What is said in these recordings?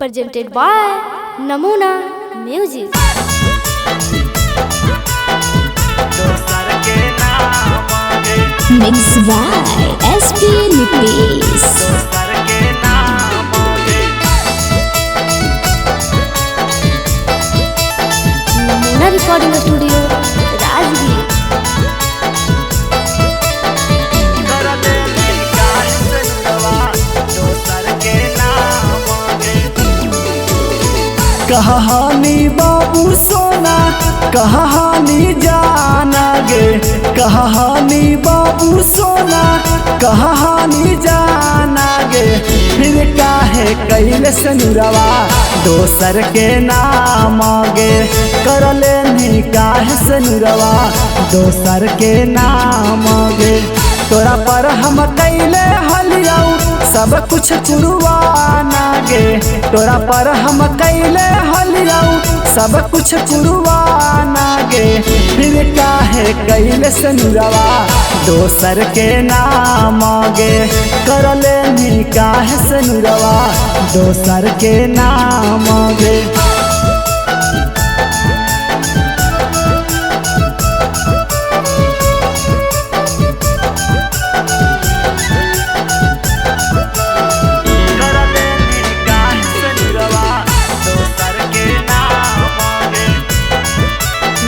presented by Namuna Music. Mixed by SP Nitish. Namuna Recording Studio, Rajgir. कहानी बाबू सोना कहानी जाना गे कहानी बाबू सोना कहानी जाना गे फिर काहे कैल सनुरवा दोसर के नाम गे कर लेनी काहे सनुरवा दोसर के नाम गे तोरा पर हम कैले हलियाऊ सब कुछ कुरवाना गे तोरा पर हम कैले हलियाऊ सब कुछ कुरवाना गे फिर काहे कैले सनुरवा दोसर के नाम गे कर लेनी काहे सनुरवा दोसर के नाम गे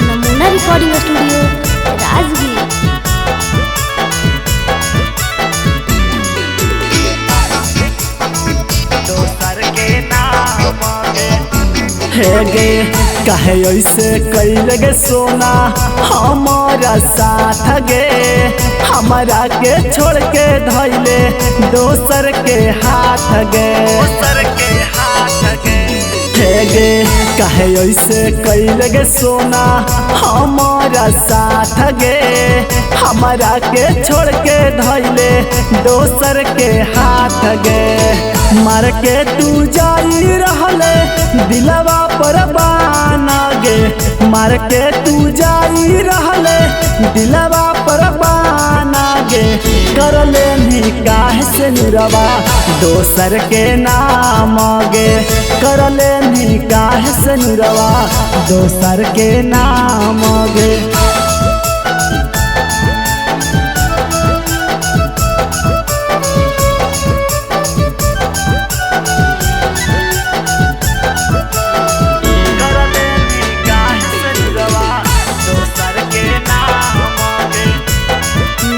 Namuna Recording Studio, Rajgir. हे गे कहे ऐसे कैल गे सोना हमारा साथ गे हमारा के छोड़ के धैले दोसर के हाथ गे हे गे कहे ऐसे कैल गे सोना हमारा साथ गे हमारा के छोड़ के धैले दोसर के हाथ गे मार के तू जाई रहले दिलवा पर बाना गे मार के तू जाई रहले दिलवा पर बाना गे कर लेनी काहे से नुरवा दोसर के नाम गे कर लेनी काहे से नुरवा दोसर के नाम गे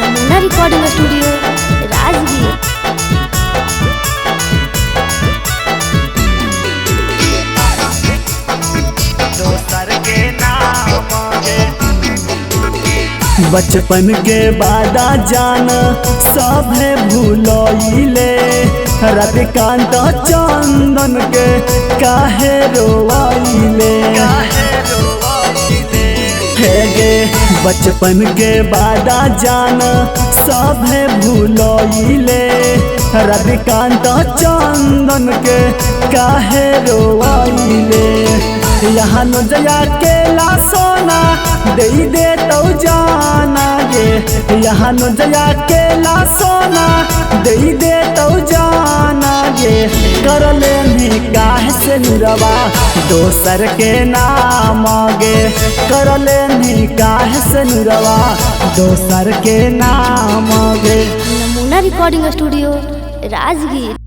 Namuna Recording Studio, Rajgir. बचपन के बादा जान सभे भूलइले रतिकांत चंदन के काहे रोवाइले हे गे बचपन के बादा जान सभे भूलइले रतिकांत चंदन के काहे रोवाइले यहाँ न जया के ला सोना दे तो जाना गे यहाँ न जया के ला सोना दे तो जाना गे कर लेनी काहे से नुरवा दोसर के नाम गे कर लेनी काहे से नुरवा दोसर के नाम गे Namuna Recording Studio, Rajgir.